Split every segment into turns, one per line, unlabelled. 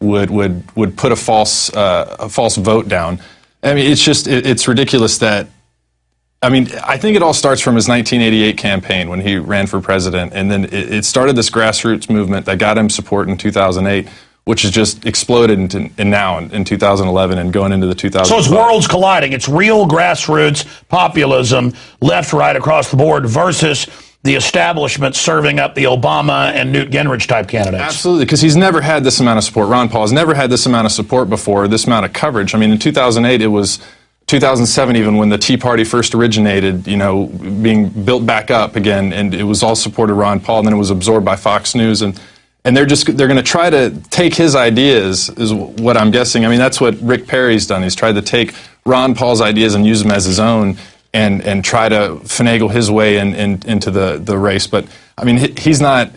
would put a false vote down. I mean, it's ridiculous that. I mean, I think it all starts from his 1988 campaign when he ran for president, and then it started this grassroots movement that got him support in 2008, which has just exploded now in 2011 and going into the 2012.
So it's worlds colliding. It's real grassroots populism, left, right, across the board, versus the establishment serving up the Obama and Newt Gingrich type candidates.
Absolutely, because he's never had this amount of support. Ron Paul has never had this amount of support before, this amount of coverage. I mean, in 2008, it was 2007 even when the Tea Party first originated, being built back up again, and it was all supported Ron Paul, and then it was absorbed by Fox News, and they're going to try to take his ideas, is what I'm guessing. I mean, that's what Rick Perry's done. He's tried to take Ron Paul's ideas and use them as his own, and try to finagle his way into the race. But I mean, he's not.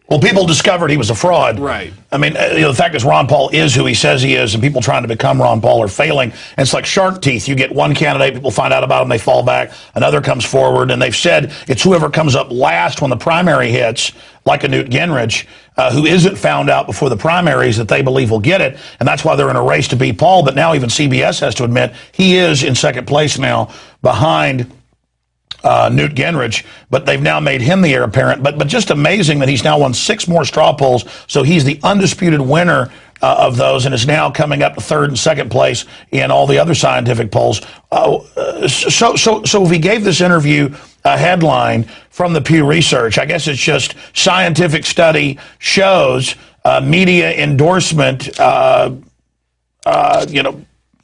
Well, people discovered he was a fraud.
Right.
I mean, the fact is Ron Paul is who he says he is, and people trying to become Ron Paul are failing. And it's like shark teeth. You get one candidate, people find out about him, they fall back. Another comes forward, and they've said it's whoever comes up last when the primary hits, like a Newt Gingrich, who isn't found out before the primaries, that they believe will get it. And that's why they're in a race to beat Paul. But now even CBS has to admit he is in second place now behind Newt Gingrich, but they've now made him the heir apparent. But just amazing that he's now won 6 more straw polls, so he's the undisputed winner of those, and is now coming up to third and second place in all the other scientific polls. So if he gave this interview a headline from the Pew Research, I guess it's just scientific study shows media endorsement,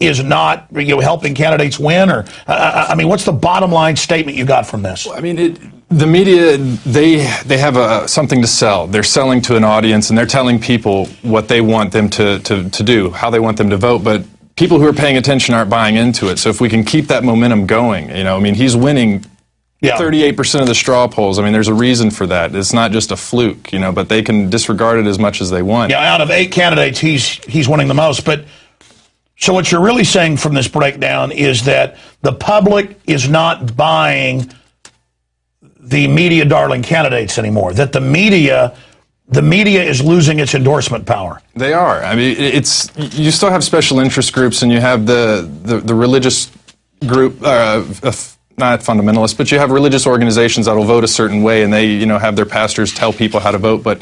is not helping candidates win, or I mean, what's the bottom line statement you got from this?
I mean, the media, they have something to sell. They're selling to an audience, and they're telling people what they want them to do, how they want them to vote. But people who are paying attention aren't buying into it. So if we can keep that momentum going, I mean, he's winning 38% of the straw polls. I mean, there's a reason for that. It's not just a fluke, but they can disregard it as much as they want.
Yeah, out of 8 candidates, he's winning the most. But so what you're really saying from this breakdown is that the public is not buying the media darling candidates anymore, that the media is losing its endorsement power.
They are. I mean, you still have special interest groups, and you have the religious group, not fundamentalists, but you have religious organizations that will vote a certain way, and they have their pastors tell people how to vote, but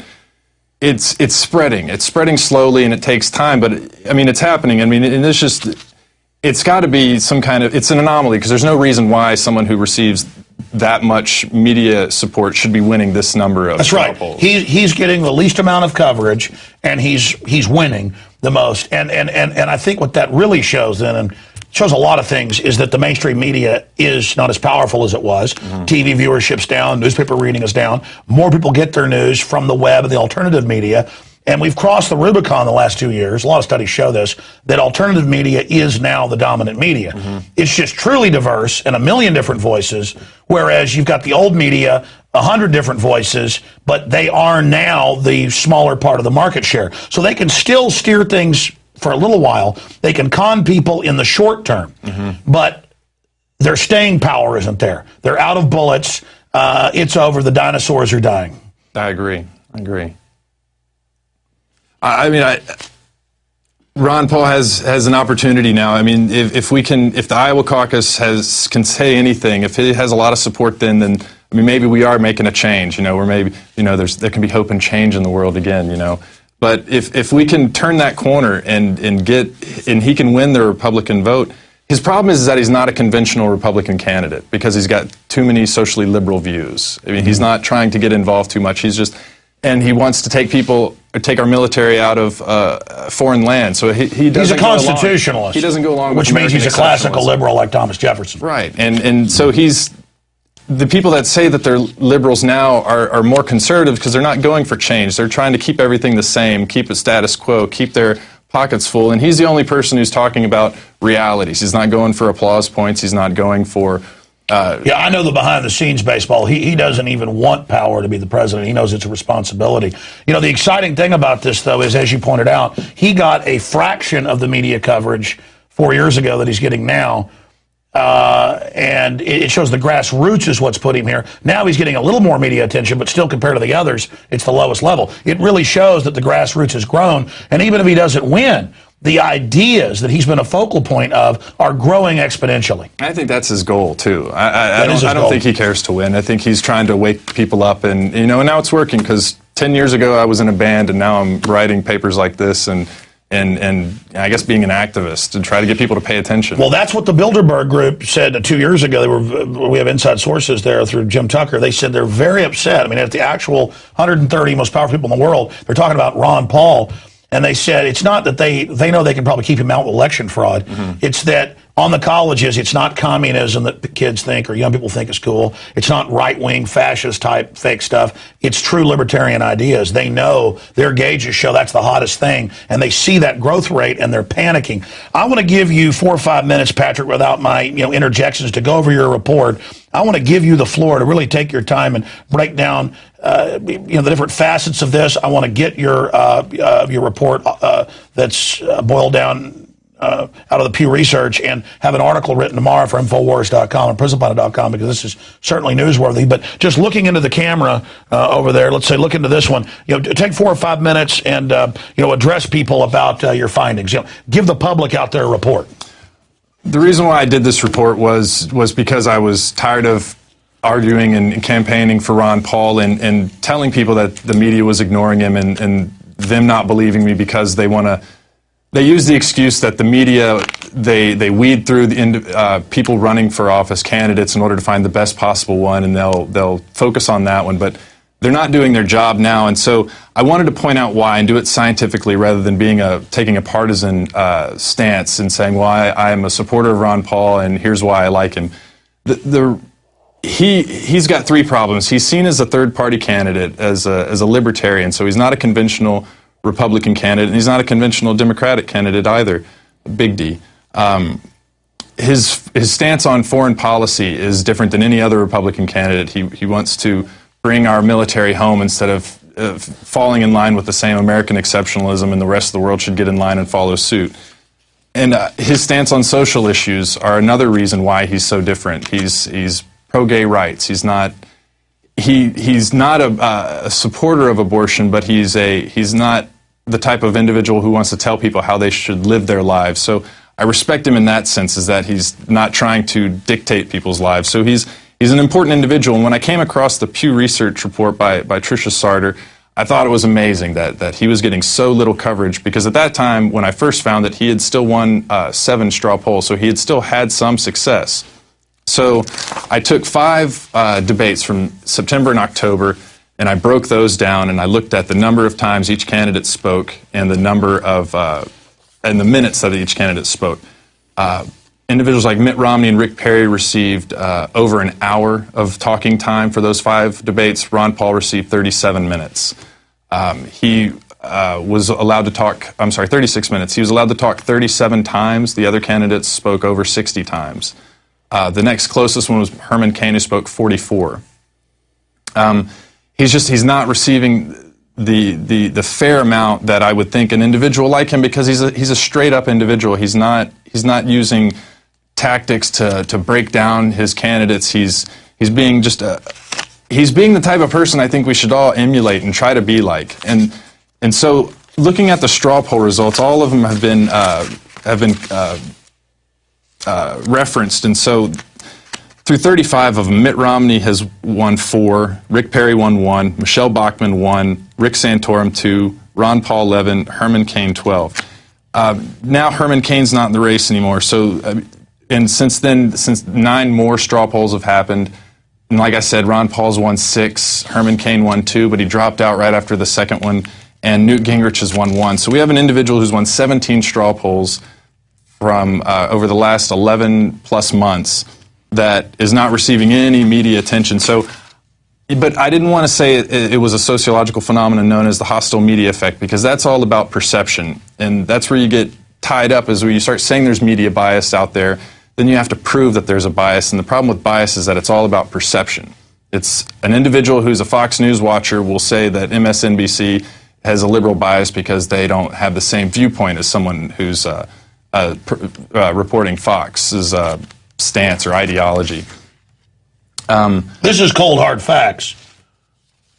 it's spreading. It's spreading slowly, and it takes time, but I mean, it's happening. I mean, and it's got to be some kind of, it's an anomaly, because there's no reason why someone who receives that much media support should be winning this number of polls.
He's getting the least amount of coverage, and he's winning the most. And I think what that really shows then, and shows a lot of things, is that the mainstream media is not as powerful as it was. TV viewership's down, newspaper reading is down. More people get their news from the web and the alternative media. And we've crossed the Rubicon the last 2 years. A lot of studies show this, that alternative media is now the dominant media. It's just truly diverse and a million different voices, whereas you've got the old media, 100 different voices, but they are now the smaller part of the market share. So they can still steer things for a little while. They can con people in the short term, but their staying power isn't there. They're out of bullets. It's over. The dinosaurs are dying.
I agree. I mean, Ron Paul has an opportunity now. I mean, if the Iowa caucus can say anything, if it has a lot of support, then I mean, maybe we are making a change. Where maybe there can be hope and change in the world again. But if we can turn that corner and he can win the Republican vote, his problem is that he's not a conventional Republican candidate, because he's got too many socially liberal views. I mean, he's not trying to get involved too much. And he wants to take our military out of foreign land. So he doesn't. He's
a constitutionalist.
He doesn't go along with
which means he's a classical liberal like Thomas Jefferson.
Right, and so the people that say that they're liberals now are more conservative, because they're not going for change. They're trying to keep everything the same, keep it status quo, keep their pockets full. And he's the only person who's talking about realities. He's not going for applause points. He's not going for.
Yeah, I know the behind-the-scenes baseball. He doesn't even want power to be the president. He knows it's a responsibility. The exciting thing about this, though, is, as you pointed out, he got a fraction of the media coverage 4 years ago that he's getting now. and it shows the grassroots is what's put him here. Now he's getting a little more media attention, but still compared to the others, it's the lowest level. It really shows that the grassroots has grown, and even if he doesn't win, the ideas that he's been a focal point of are growing exponentially.
I think that's his goal too. I don't think he cares to win. I think he's trying to wake people up, and now it's working, because 10 years ago I was in a band, and now I'm writing papers like this, and I guess being an activist to try to get people to pay attention.
Well, that's what the Bilderberg Group said 2 years ago. We have inside sources there through Jim Tucker. They said they're very upset. I mean, at the actual 130 most powerful people in the world, they're talking about Ron Paul. And they said it's not that they know they can probably keep him out with election fraud. It's that on the colleges, it's not communism that the kids think or young people think is cool. It's not right-wing fascist type fake stuff. It's true libertarian ideas. They know their gauges show that's the hottest thing, and they see that growth rate, and they're panicking. I want to give you 4 or 5 minutes, Patrick, without my interjections, to go over your report. I want to give you the floor to really take your time and break down the different facets of this. I want to get your report that's boiled down out of the Pew Research, and have an article written tomorrow for Infowars.com and PrisonPlanet.com, because this is certainly newsworthy. But just looking into the camera over there, let's say look into this one. Take 4 or 5 minutes and address people about your findings. Give the public out there a report.
The reason why I did this report was because I was tired of arguing and campaigning for Ron Paul and telling people that the media was ignoring him, and them not believing me because they use the excuse that the media, they weed through the people running for office, candidates, in order to find the best possible one, and they'll focus on that one. But they're not doing their job now, and so I wanted to point out why and do it scientifically rather than taking a partisan stance and saying, well, I am a supporter of Ron Paul and here's why I like him. He's got 3 problems. He's seen as a third-party candidate, as a libertarian, so he's not a conventional Republican candidate, and he's not a conventional Democratic candidate either, big D. His stance on foreign policy is different than any other Republican candidate. He wants to bring our military home instead of falling in line with the same American exceptionalism, and the rest of the world should get in line and follow suit. And his stance on social issues are another reason why he's so different. He's pro-gay rights. He's not a supporter of abortion, but he's not the type of individual who wants to tell people how they should live their lives. So I respect him in that sense, is that he's not trying to dictate people's lives. So he's an important individual. And when I came across the Pew Research report by Tricia Sarter, I thought it was amazing that he was getting so little coverage, because at that time, when I first found it, he had still won 7 straw polls, so he had still had some success. So I took 5 debates from September and October, and I broke those down, and I looked at the number of times each candidate spoke and the number of and the minutes that each candidate spoke. Individuals like Mitt Romney and Rick Perry received over an hour of talking time for those 5 debates. Ron Paul received 37 minutes. He was allowed to talk, 36 minutes. He was allowed to talk 37 times. The other candidates spoke over 60 times. The next closest one was Herman Cain, who spoke 44. He's not receiving the fair amount that I would think an individual like him, because he's a straight up individual. He's not using tactics to break down his candidates. He's being the type of person I think we should all emulate and try to be like. And so looking at the straw poll results, all of them have been referenced, and so through 35 of them, Mitt Romney has won 4, Rick Perry won 1, Michelle Bachmann 1, Rick Santorum 2, Ron Paul 11, Herman Cain 12. Now Herman Cain's not in the race anymore, so and since 9 more straw polls have happened, and like I said, Ron Paul's won 6, Herman Cain won 2, but he dropped out right after the second one, and Newt Gingrich has won 1. So we have an individual who's won 17 straw polls from over the last 11 plus months that is not receiving any media attention. So, but I didn't want to say it was a sociological phenomenon known as the hostile media effect, because that's all about perception, and that's where you get tied up, is when you start saying there's media bias out there, then you have to prove that there's a bias, and the problem with bias is that it's all about perception. It's an individual who's a Fox News watcher will say that MSNBC has a liberal bias because they don't have the same viewpoint as someone who's reporting Fox's stance or ideology.
This is cold, hard facts.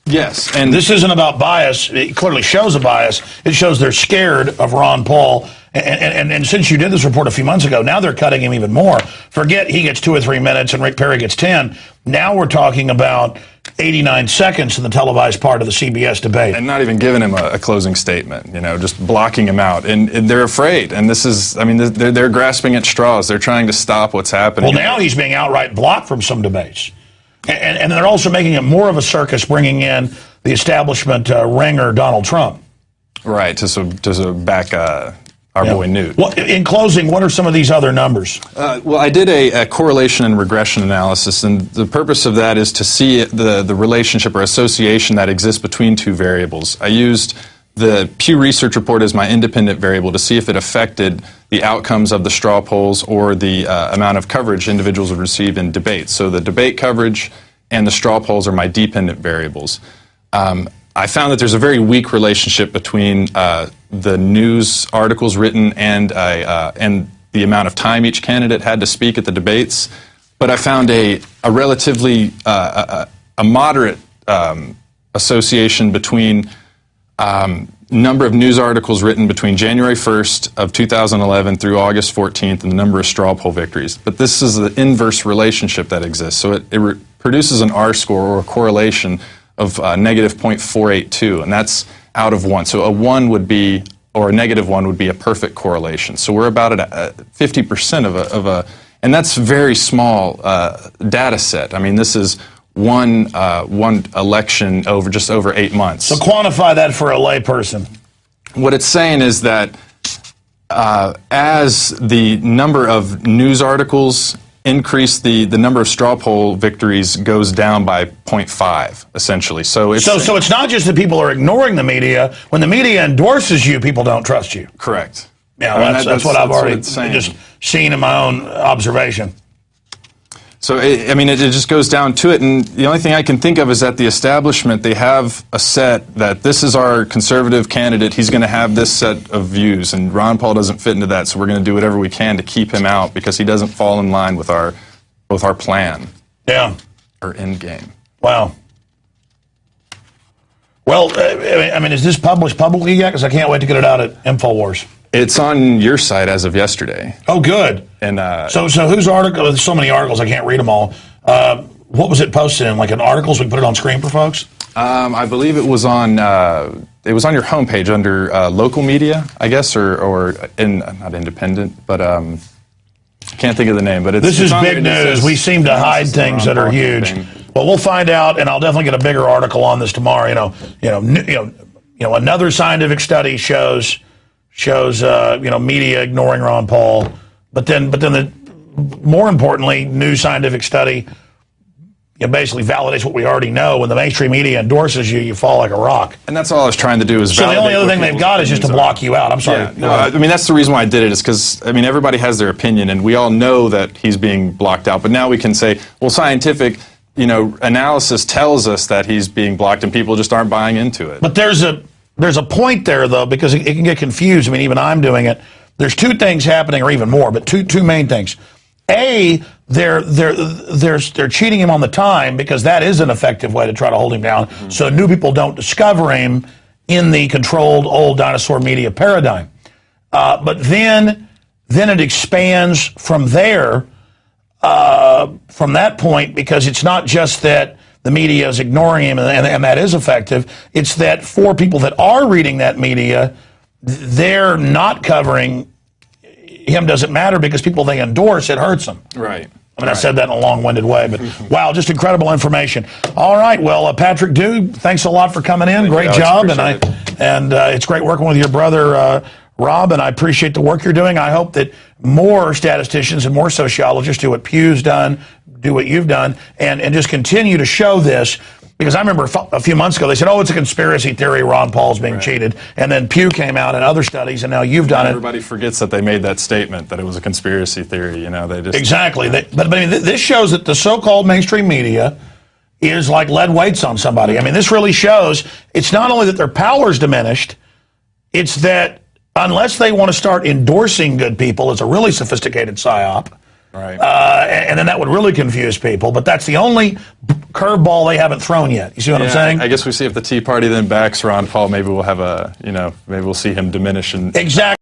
Yes, and
This isn't about bias. It clearly shows a bias. It shows they're scared of Ron Paul. And since you did this report a few months ago, now they're cutting him even more. Forget he gets 2 or 3 minutes and Rick Perry gets 10. Now we're talking about 89 seconds in the televised part of the CBS debate.
and not even giving him a closing statement, just blocking him out. And they're afraid. And this is, they're grasping at straws. They're trying to stop what's happening.
Well, now he's being outright blocked from some debates. And they're also making it more of a circus, bringing in the establishment ringer Donald Trump.
Right, to back our boy Newt.
Well, in closing, what are some of these other numbers?
Well, I did a correlation and regression analysis, and the purpose of that is to see the relationship or association that exists between two variables. I used the Pew Research report as my independent variable to see if it affected the outcomes of the straw polls or the amount of coverage individuals would receive in debates. So the debate coverage and the straw polls are my dependent variables. I found that there's a very weak relationship between the news articles written and the amount of time each candidate had to speak at the debates. But I found a relatively a moderate association between number of news articles written between January 1st of 2011 through August 14th and the number of straw poll victories. But this is the inverse relationship that exists. So it produces an R-score or a correlation of negative 0.482, and that's out of 1. So a 1 would be, or a negative 1 would be a perfect correlation. So we're about at 50% of a, and that's very small data set. I mean, this is one election over just over 8 months.
So quantify that for a layperson.
What it's saying is that as the number of news articles increase, the number of straw poll victories goes down by 0.5, essentially. So it's
not just that people are ignoring the media. When the media endorses you, people don't trust you.
Correct.
Yeah, that's what I've already just seen in my own observation.
So, it just goes down to it, and the only thing I can think of is that the establishment, they have a set that this is our conservative candidate, he's going to have this set of views, and Ron Paul doesn't fit into that, so we're going to do whatever we can to keep him out because he doesn't fall in line with both our plan.
Yeah.
Or end game.
Wow. Well, is this published publicly yet? Because I can't wait to get it out at Infowars.
It's on your site as of yesterday.
Oh, good.
And
so whose article? There's so many articles, I can't read them all. What was it posted in? Like an article, so we put it on screen for folks?
I believe it was on your homepage under local media, I guess, or not independent, but I can't think of the name. But
this is big news. We seem to hide things that are huge. Well, we'll find out, and I'll definitely get a bigger article on this tomorrow. Another scientific study shows media ignoring Ron Paul, but then more importantly, new scientific study basically validates what we already know. When the mainstream media endorses you, you fall like a rock.
And that's all I was trying to do is validate.
So the only other thing they've got is just to block you out. I'm sorry.
Yeah, no, that's the reason why I did it is because everybody has their opinion, and we all know that he's being blocked out. But now we can say, well, scientific analysis tells us that he's being blocked, and people just aren't buying into it.
But there's a point there, though, because it can get confused. Even I'm doing it. There's two things happening, or even more, but two main things. A, they're cheating him on the time because that is an effective way to try to hold him down, so new people don't discover him in the controlled old dinosaur media paradigm. But then it expands from there, from that point, because it's not just that the media is ignoring him, and that is effective. It's that for people that are reading that media, they're not covering him. Doesn't matter because people they endorse, it hurts them.
Right.
I said that in a long-winded way, but wow, just incredible information. All right, well, Patrick Dew, thanks a lot for coming in. Great job, and it's great working with your brother Rob, and I appreciate the work you're doing. I hope that more statisticians and more sociologists do what Pew's done, do what you've done, and just continue to show this. Because I remember a few months ago, they said, it's a conspiracy theory, Ron Paul's being cheated. And then Pew came out and other studies, and now you've done it.
Everybody forgets that they made that statement, that it was a conspiracy theory. They just...
Exactly. But this shows that the so-called mainstream media is like lead weights on somebody. This really shows it's not only that their power's diminished, it's that unless they want to start endorsing good people, it's a really sophisticated psyop,
Right.
And then that would really confuse people. But that's the only curveball they haven't thrown yet. You see what I'm saying?
I guess we see if the Tea Party then backs Ron Paul, maybe we'll have maybe we'll see him diminish.
Exactly.